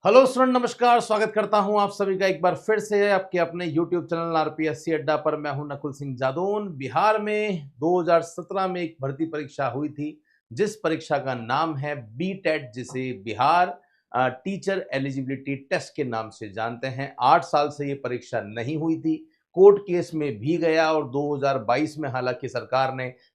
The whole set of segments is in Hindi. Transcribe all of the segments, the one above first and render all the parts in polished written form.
हेलो स्टूडेंट, नमस्कार। स्वागत करता हूं आप सभी का एक बार फिर से आपके अपने YouTube चैनल आरपीएससी अड्डा पर। मैं हूं नकुल सिंह जादौन। बिहार में 2017 में एक भर्ती परीक्षा हुई थी, जिस परीक्षा का नाम है बीटेट, जिसे बिहार टीचर एलिजिबिलिटी टेस्ट के नाम से जानते हैं। 8 साल से ये परीक्षा नहीं हुई थी, कोर्ट केस में भी गया और 2022 में हालांकि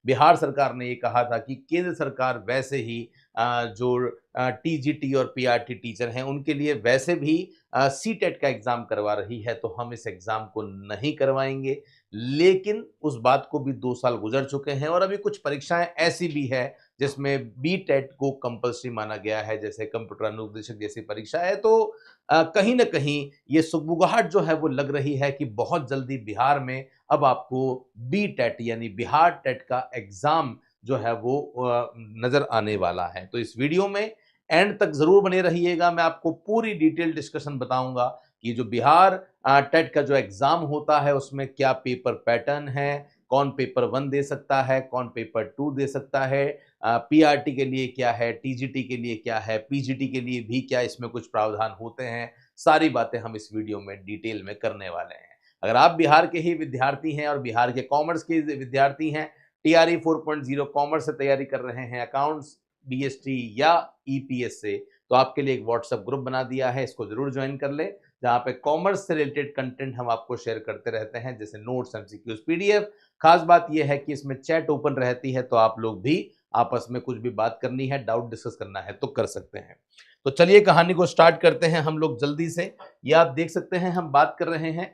बिहार सरकार ने ये कहा था कि केंद्र सरकार वैसे ही जो टीजीटी और पीआरटी टीचर हैं उनके लिए वैसे भी सीटेट का एग्जाम करवा रही है, तो हम इस एग्जाम को नहीं करवाएंगे। लेकिन उस बात को भी 2 साल गुजर चुके हैं और अभी कुछ परीक्षाएं ऐसी भी है जिसमें बीटेट को कंपल्सरी माना गया है, जैसे कंप्यूटर अनुदेशक जैसी परीक्षा है। तो कहीं ना कहीं ये सुगबुगाहट जो है वो लग रही है कि बहुत जल्दी बिहार में अब आपको बीटेट यानी बिहार टेट का एग्जाम जो है वो नजर आने वाला है। तो इस वीडियो में एंड तक जरूर बने रहिएगा। मैं आपको पूरी डिटेल डिस्कशन बताऊंगा कि जो बिहार टेट का जो एग्जाम होता है उसमें क्या पेपर पैटर्न है, कौन पेपर 1 दे सकता है, कौन पेपर 2 दे सकता है, पीआरटी के लिए क्या है, टीजीटी के लिए क्या है, पीजीटी के लिए भी क्या इसमें कुछ प्रावधान होते हैं। सारी बातें हम इस वीडियो में डिटेल में करने वाले हैं। अगर आप बिहार के ही विद्यार्थी हैं और बिहार के कॉमर्स के विद्यार्थी हैं, टीआरई 4.0 कॉमर्स से तैयारी कर रहे हैं, अकाउंट्स, बीएसटी या ईपीएस से, तो आपके लिए एक व्हाट्सएप ग्रुप बना दिया है, इसको जरूर ज्वाइन कर ले, जहां पे कॉमर्स से रिलेटेड कंटेंट हम आपको शेयर करते रहते हैं, जैसे नोट्स, एमसीक्यूज, पीडीएफ। खास बात यह है कि इसमें चैट ओपन रहती है, तो आप लोग भी आपस में कुछ भी बात करनी है, डाउट डिस्कस करना है तो कर सकते हैं। तो चलिए कहानी को स्टार्ट करते हैं हम लोग जल्दी से। ये आप देख सकते हैं, हम बात कर रहे हैं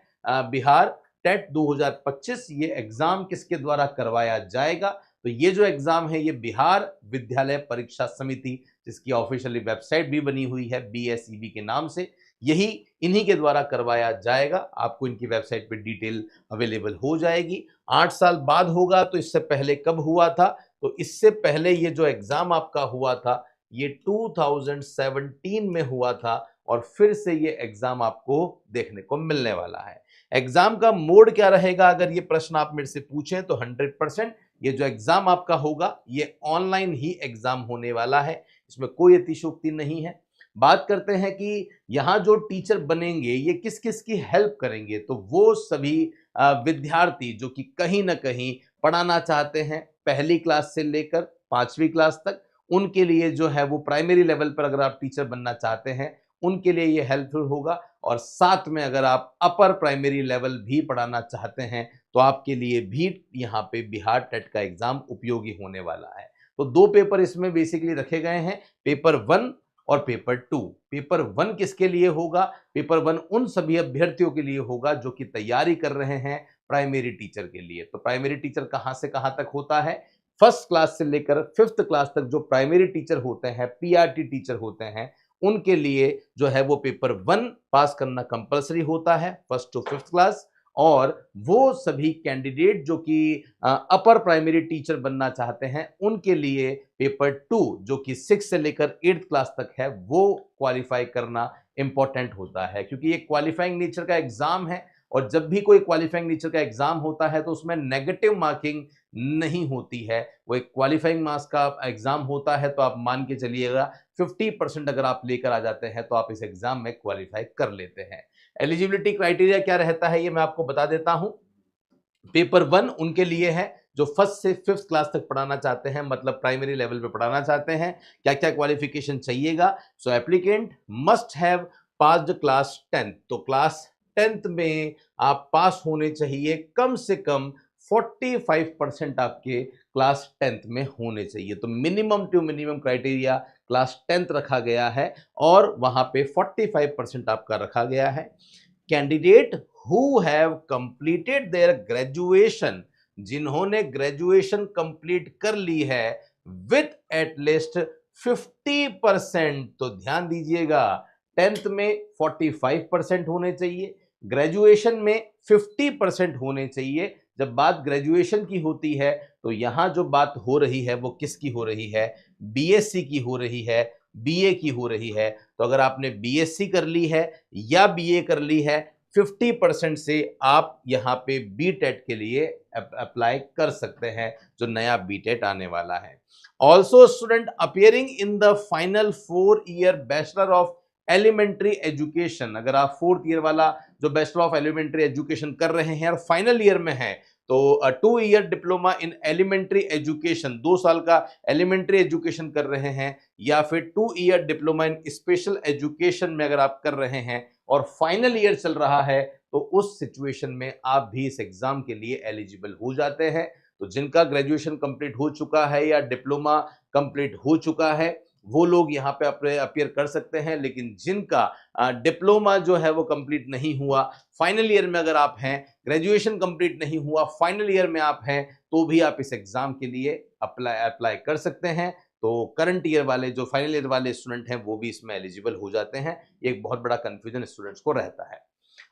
बिहार टेट 2025। ये एग्जाम किसके द्वारा करवाया जाएगा? तो ये जो एग्जाम है ये बिहार विद्यालय परीक्षा समिति, जिसकी ऑफिशियली वेबसाइट भी बनी हुई है बीएसईबी के नाम से, यही इन्हीं के द्वारा करवाया जाएगा। आपको इनकी वेबसाइट पे डिटेल अवेलेबल हो जाएगी। 8 साल बाद होगा, तो इससे पहले कब हुआ था? तो इससे पहले ये जो एग्जाम आपका हुआ था ये 2017 में हुआ था और फिर से ये एग्जाम आपको देखने को मिलने वाला है। एग्जाम का मोड क्या रहेगा, अगर ये प्रश्न आप मेरे से पूछें तो 100% ये जो एग्जाम आपका होगा ये ऑनलाइन ही एग्जाम होने वाला है, इसमें कोई अतिशयोक्ति नहीं है। बात करते हैं कि यहाँ जो टीचर बनेंगे ये किस किस की हेल्प करेंगे, तो वो सभी विद्यार्थी जो कि कहीं ना कहीं पढ़ाना चाहते हैं पहली क्लास से लेकर 5वीं क्लास तक, उनके लिए जो है वो प्राइमरी लेवल पर अगर आप टीचर बनना चाहते हैं उनके लिए ये हेल्पफुल होगा। और साथ में अगर आप अपर प्राइमरी लेवल भी पढ़ाना चाहते हैं तो आपके लिए भी यहाँ पे बिहार टेट का एग्जाम उपयोगी होने वाला है। तो 2 पेपर इसमें बेसिकली रखे गए हैं, पेपर 1 और पेपर 2। पेपर 1 किसके लिए होगा? पेपर 1 उन सभी अभ्यर्थियों के लिए होगा जो कि तैयारी कर रहे हैं प्राइमरी टीचर के लिए। तो प्राइमरी टीचर कहां से कहां तक होता है? फर्स्ट क्लास से लेकर 5th क्लास तक जो प्राइमरी टीचर होते हैं, पीआरटी टीचर होते हैं, उनके लिए जो है वो पेपर 1 पास करना कंपलसरी होता है, फर्स्ट टू 5th क्लास। और वो सभी कैंडिडेट जो कि अपर प्राइमरी टीचर बनना चाहते हैं उनके लिए पेपर 2 जो कि 6 से लेकर 8th क्लास तक है, वो क्वालिफाई करना इंपॉर्टेंट होता है, क्योंकि ये क्वालिफाइंग नेचर का एग्जाम है। और जब भी कोई क्वालिफाइंग नेचर का एग्जाम होता है तो उसमें नेगेटिव मार्किंग नहीं होती है, वो एक क्वालिफाइंग मार्क्स का एग्जाम होता है। तो आप मान के चलिएगा 50% अगर आप लेकर आ जाते हैं तो आप इस एग्जाम में क्वालिफाई कर लेते हैं। एलिजिबिलिटी क्राइटेरिया क्या रहता है ये मैं आपको बता देता हूं। पेपर 1 उनके लिए है जो फर्स्ट से 5th क्लास तक पढ़ाना चाहते हैं, मतलब प्राइमरी लेवल पे पढ़ाना चाहते हैं। क्या क्या क्वालिफिकेशन चाहिएगा? So applicant must have passed class 10th। तो क्लास 10th में आप पास होने चाहिए, कम से कम 45% आपके क्लास 10th में होने चाहिए। तो minimum to minimum criteria class 10th रखा गया है और वहां पे 45% आपका रखा गया है। Candidate who have completed their graduation, जिन्होंने ग्रेजुएशन कंप्लीट कर ली है विथ एटलीस्ट 50%। तो ध्यान दीजिएगा, 10th में 45% होने चाहिए, ग्रेजुएशन में 50% होने चाहिए। जब बात ग्रेजुएशन की होती है तो यहां जो बात हो रही है वो किसकी हो रही है? बीएससी की हो रही है, बीए की हो रही है। तो अगर आपने बीएससी कर ली है या बीए कर ली है, 50% से आप यहाँ पे बीटेट के लिए अप्लाई कर सकते हैं, जो नया बीटेट आने वाला है। Also student appearing in the final 4 year bachelor of elementary education. अगर आप 4th ईयर वाला जो बैचलर ऑफ एलिमेंट्री एजुकेशन कर रहे हैं और फाइनल ईयर में है, तो 2 year diploma in elementary education, 2 साल का एलिमेंट्री एजुकेशन कर रहे हैं, या फिर 2 ईयर डिप्लोमा इन स्पेशल एजुकेशन में अगर आप कर रहे हैं और फाइनल ईयर चल रहा है, तो उस सिचुएशन में आप भी इस एग्जाम के लिए एलिजिबल हो जाते हैं। तो जिनका ग्रेजुएशन कंप्लीट हो चुका है या डिप्लोमा कंप्लीट हो चुका है, वो लोग यहाँ पे अपीयर कर सकते हैं। लेकिन जिनका डिप्लोमा जो है वो कंप्लीट नहीं हुआ, फाइनल ईयर में अगर आप हैं, ग्रेजुएशन कंप्लीट नहीं हुआ, फाइनल ईयर में आप हैं, तो भी आप इस एग्जाम के लिए अप्लाई कर सकते हैं। तो करंट ईयर वाले जो फाइनल ईयर वाले स्टूडेंट हैं वो भी इसमें एलिजिबल हो जाते हैं। ये एक बहुत बड़ा कंफ्यूजन स्टूडेंट्स को रहता है।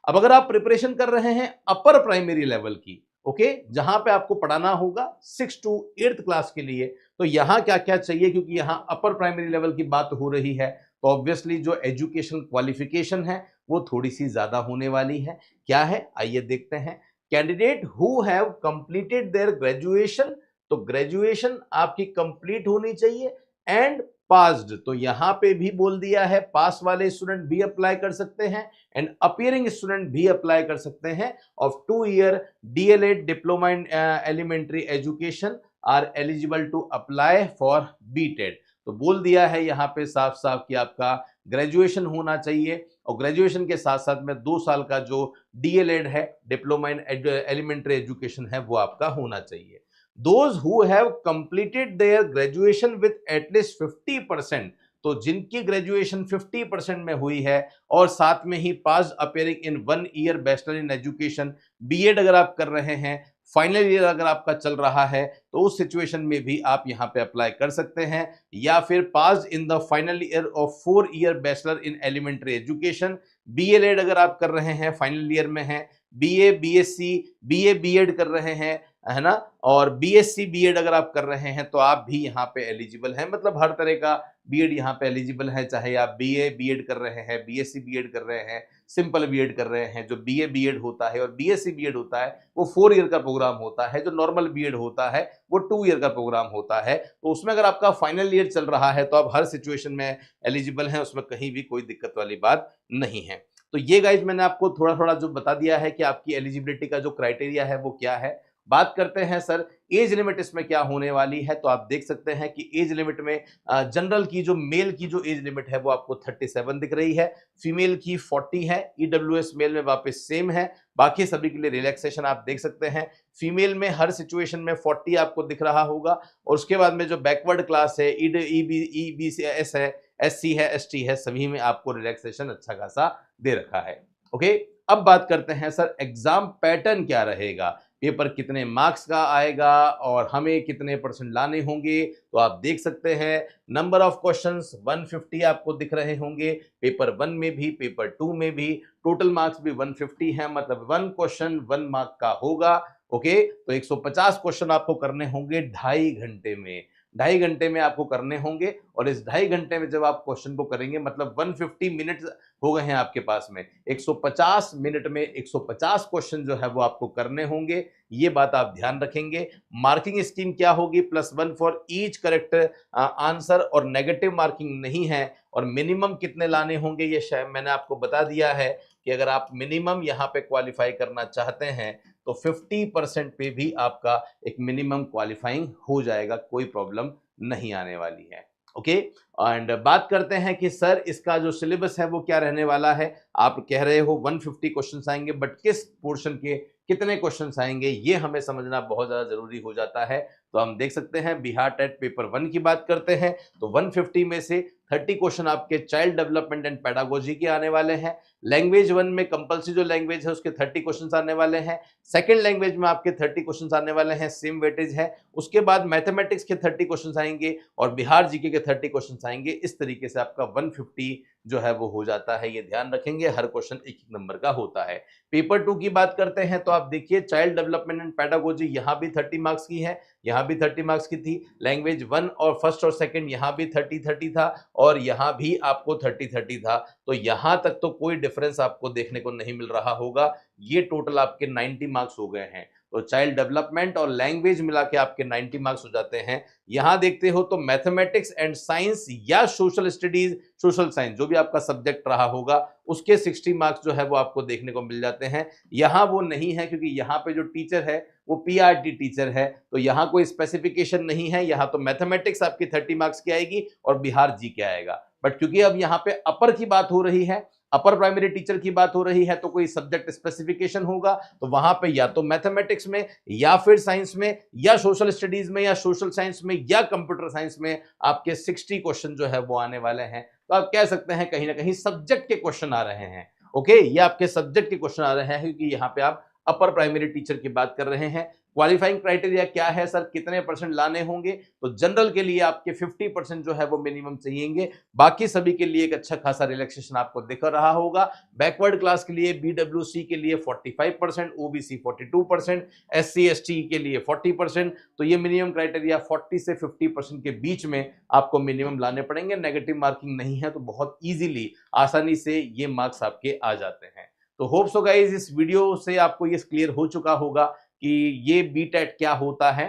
अब अगर आप प्रिपरेशन कर रहे हैं अपर प्राइमरी लेवल की, ओके, जहां पे आपको पढ़ाना होगा 6 to 8th क्लास के लिए, तो यहां क्या क्या चाहिए, क्योंकि यहां अपर प्राइमरी लेवल की बात हो रही है, तो ऑब्वियसली जो एजुकेशन क्वालिफिकेशन है वो थोड़ी सी ज्यादा होने वाली है। क्या है, आइए देखते हैं। Candidate who have completed their graduation, तो ग्रेजुएशन आपकी कंप्लीट होनी चाहिए, एंड पास्ड, तो यहां पे भी बोल दिया है पास वाले स्टूडेंट भी अप्लाई कर सकते हैं, एंड अपीयरिंग स्टूडेंट भी अप्लाई कर सकते हैं of 2 year DElEd diploma in elementary education are eligible to apply for BTEd. तो बोल दिया है यहाँ पे साफ साफ कि आपका ग्रेजुएशन होना चाहिए, और ग्रेजुएशन के साथ साथ में 2 साल का जो डीएलएड है, डिप्लोमा इन एलिमेंट्री एजुकेशन है, वो आपका होना चाहिए। Those who have completed their graduation with at least 50%, तो जिनकी ग्रेजुएशन 50% में हुई है और साथ में ही pass appearing in 1 year bachelor in education, BEd अगर आप कर रहे हैं, फाइनल ईयर अगर आपका चल रहा है, तो उस सिचुएशन में भी आप यहां पे अप्लाई कर सकते हैं। या फिर pass in the final year of 4 year bachelor in elementary education, BElEd अगर आप कर रहे हैं, फाइनल ईयर में है, बीए बीएससी बीए बीएड कर रहे हैं, है ना, और बीएससी बीएड अगर आप कर रहे हैं, तो आप भी यहाँ पे एलिजिबल हैं। मतलब हर तरह का बीएड यहाँ पे एलिजिबल है, चाहे आप बीए बीएड कर रहे हैं, बीएससी बीएड कर रहे हैं, सिंपल बीएड कर रहे हैं। जो बीए बीएड होता है और बीएससी बीएड होता है वो 4 ईयर का प्रोग्राम होता है, जो नॉर्मल बीएड होता है वो 2 ईयर का प्रोग्राम होता है। तो उसमें अगर आपका फाइनल ईयर चल रहा है तो आप हर सिचुएशन में एलिजिबल हैं, उसमें कहीं भी कोई दिक्कत वाली बात नहीं है। तो ये गाइज मैंने आपको थोड़ा थोड़ा जो बता दिया है कि आपकी एलिजिबिलिटी का जो क्राइटेरिया है वो क्या है। बात करते हैं सर एज लिमिट इसमें क्या होने वाली है, तो आप देख सकते हैं कि एज लिमिट में जनरल की जो मेल की जो एज लिमिट है वो आपको 37 दिख रही है, फीमेल की 40 है, ईडब्ल्यूएस मेल में वापस सेम है, बाकी सभी के लिए रिलैक्सेशन आप देख सकते हैं। फीमेल में हर सिचुएशन में 40 आपको दिख रहा होगा, और उसके बाद में जो बैकवर्ड क्लास है, ईबीसीएस है, एससी है, एसटी है, सभी में आपको रिलैक्सेशन अच्छा खासा दे रखा है। ओके, अब बात करते हैं सर एग्जाम पैटर्न क्या रहेगा, पेपर कितने मार्क्स का आएगा और हमें कितने % लाने होंगे। तो आप देख सकते हैं नंबर ऑफ क्वेश्चंस 150 आपको दिख रहे होंगे, पेपर 1 में भी, पेपर 2 में भी, टोटल मार्क्स भी 150 है, मतलब 1 क्वेश्चन 1 मार्क का होगा। ओके, तो 150 क्वेश्चन आपको करने होंगे 2.5 घंटे में, 2.5 घंटे में आपको करने होंगे। और इस 2.5 घंटे में जब आप क्वेश्चन को करेंगे, मतलब 150 मिनट्स हो गए हैं आपके पास में, 150 मिनट में 150 क्वेश्चन जो है वो आपको करने होंगे। ये बात आप ध्यान रखेंगे। मार्किंग स्कीम क्या होगी, +1 फॉर ईच करेक्ट आंसर, और नेगेटिव मार्किंग नहीं है। और मिनिमम कितने लाने होंगे ये शायद मैंने आपको बता दिया है कि अगर आप मिनिमम यहाँ पे क्वालिफाई करना चाहते हैं तो 50% पे भी आपका एक मिनिमम क्वालिफाइंग हो जाएगा, कोई प्रॉब्लम नहीं आने वाली है। ओके, एंड बात करते हैं कि सर इसका जो सिलेबस है वो क्या रहने वाला है। आप कह रहे हो 150 क्वेश्चंस आएंगे, बट किस पोर्शन के कितने क्वेश्चंस आएंगे ये हमें समझना बहुत ज़्यादा जरूरी हो जाता है। तो हम देख सकते हैं बिहार टेट पेपर 1 की बात करते हैं तो 150 में से 30 क्वेश्चन आपके चाइल्ड डेवलपमेंट एंड पेडागोजी के आने वाले हैं। लैंग्वेज 1 में कंपल्सरी जो लैंग्वेज है उसके 30 क्वेश्चंस आने वाले हैं। सेकंड लैंग्वेज में आपके 30 क्वेश्चंस आने वाले हैं, सेम वेटेज है। उसके बाद मैथमेटिक्स के 30 क्वेश्चंस आएंगे और बिहार जीके के 30 क्वेश्चंस आएंगे। इस तरीके से आपका 150 जो है वो हो जाता है, ये ध्यान रखेंगे। हर क्वेश्चन एक नंबर का होता है। पेपर 2 की बात करते हैं तो आप देखिए चाइल्ड डेवलपमेंट एंड पेडागोजी यहाँ भी 30 मार्क्स की है, यहाँ भी 30 मार्क्स की थी। लैंग्वेज 1 और फर्स्ट और सेकंड यहाँ भी 30-30 था और यहाँ भी आपको 30-30 था। तो यहाँ तक तो कोई डिफरेंस आपको देखने को नहीं मिल रहा होगा। ये टोटल आपके 90 मार्क्स हो गए हैं। तो चाइल्ड डेवलपमेंट और लैंग्वेज मिला के आपके 90 मार्क्स हो जाते हैं। यहां देखते हो तो मैथमेटिक्स एंड साइंस या सोशल स्टडीज, सोशल साइंस जो भी आपका सब्जेक्ट रहा होगा उसके 60 मार्क्स जो है वो आपको देखने को मिल जाते हैं। यहां वो नहीं है क्योंकि यहाँ पे जो टीचर है वो पीआरटी टीचर है, तो यहाँ कोई स्पेसिफिकेशन नहीं है। यहाँ तो मैथमेटिक्स आपकी 30 मार्क्स की आएगी और बिहार जी के आएगा। बट क्योंकि अब यहाँ पे अपर की बात हो रही है, अपर प्राइमरी टीचर की बात हो रही है, तो कोई सब्जेक्ट स्पेसिफिकेशन होगा तो वहां पे या तो मैथमेटिक्स में या फिर साइंस में या सोशल स्टडीज में या सोशल साइंस में या कंप्यूटर साइंस में आपके 60 क्वेश्चन जो है वो आने वाले हैं। तो आप कह सकते हैं कहीं ना कहीं सब्जेक्ट के क्वेश्चन आ रहे हैं। ओके, ये आपके सब्जेक्ट के क्वेश्चन आ रहे हैं क्योंकि यहाँ पे आप अपर प्राइमरी टीचर की बात कर रहे हैं। क्वालिफाइंग क्राइटेरिया क्या है सर, कितने परसेंट लाने होंगे? तो जनरल के लिए आपके 50% जो है वो मिनिमम चाहिएंगे। बाकी सभी के लिए एक अच्छा खासा रिलैक्सेशन आपको दिख रहा होगा। बैकवर्ड क्लास के लिए, बीडब्ल्यूसी के लिए 45%, ओबीसी 42%, एससी एसटी के लिए 40%। तो ये मिनिमम क्राइटेरिया 40 से 50% के बीच में आपको मिनिमम लाने पड़ेंगे। नेगेटिव मार्किंग नहीं है तो बहुत इजीली, आसानी से ये मार्क्स आपके आ जाते हैं। तो होप सो गाइस इस वीडियो से आपको ये क्लियर हो चुका होगा कि ये बीटेट क्या होता है।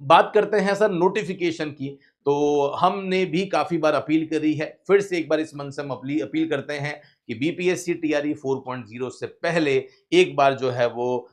बात करते हैं सर नोटिफिकेशन की, तो हमने भी काफी बार अपील करी है, फिर से एक बार इस मन से हम अपील करते हैं कि बीपीएससी टीआरई 4.0 से पहले एक बार जो है वो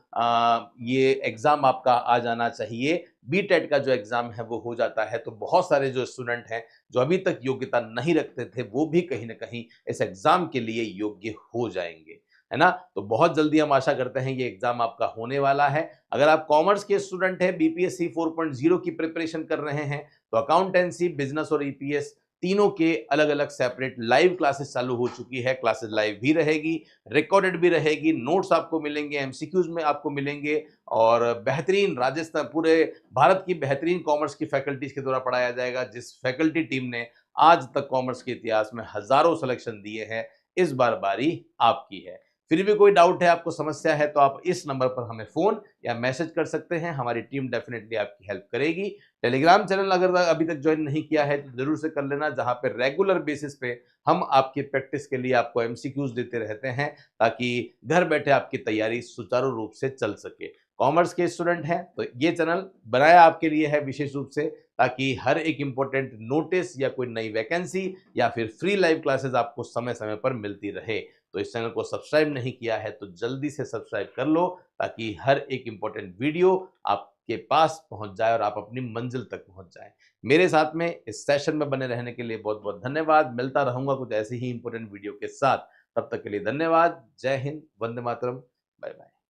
ये एग्जाम आपका आ जाना चाहिए। बीटेट का जो एग्जाम है वो हो जाता है तो बहुत सारे जो स्टूडेंट हैं जो अभी तक योग्यता नहीं रखते थे वो भी कहीं ना कहीं इस एग्जाम के लिए योग्य हो जाएंगे, है ना। तो बहुत जल्दी हम आशा करते हैं ये एग्जाम आपका होने वाला है। अगर आप कॉमर्स के स्टूडेंट हैं, बीपीएससी 4.0 की प्रिपरेशन कर रहे हैं, तो अकाउंटेंसी, बिजनेस और ईपीएस तीनों के अलग अलग सेपरेट लाइव क्लासेस चालू हो चुकी है। क्लासेस लाइव भी रहेगी, रिकॉर्डेड भी रहेगी, नोट्स आपको मिलेंगे, एमसीक्यूज में आपको मिलेंगे और बेहतरीन राजस्थान, पूरे भारत की बेहतरीन कॉमर्स की फैकल्टीज के द्वारा पढ़ाया जाएगा। जिस फैकल्टी टीम ने आज तक कॉमर्स के इतिहास में हजारों सिलेक्शन दिए हैं, इस बार बारी आपकी है। फिर भी कोई डाउट है, आपको समस्या है, तो आप इस नंबर पर हमें फोन या मैसेज कर सकते हैं। हमारी टीम डेफिनेटली आपकी हेल्प करेगी। टेलीग्राम चैनल अगर अभी तक ज्वाइन नहीं किया है तो जरूर से कर लेना, जहां पे रेगुलर बेसिस पे हम आपकी प्रैक्टिस के लिए आपको एमसीक्यूज देते रहते हैं ताकि घर बैठे आपकी तैयारी सुचारू रूप से चल सके। कॉमर्स के स्टूडेंट हैं तो ये चैनल बनाया आपके लिए है विशेष रूप से, ताकि हर एक इंपॉर्टेंट नोटिस या कोई नई वैकेंसी या फिर फ्री लाइव क्लासेस आपको समय समय पर मिलती रहे। तो इस चैनल को सब्सक्राइब नहीं किया है तो जल्दी से सब्सक्राइब कर लो ताकि हर एक इंपॉर्टेंट वीडियो आपके पास पहुंच जाए और आप अपनी मंजिल तक पहुंच जाए। मेरे साथ में इस सेशन में बने रहने के लिए बहुत बहुत धन्यवाद। मिलता रहूंगा कुछ ऐसी ही इंपॉर्टेंट वीडियो के साथ, तब तक के लिए धन्यवाद। जय हिंद, वंदे मातरम, बाय बाय।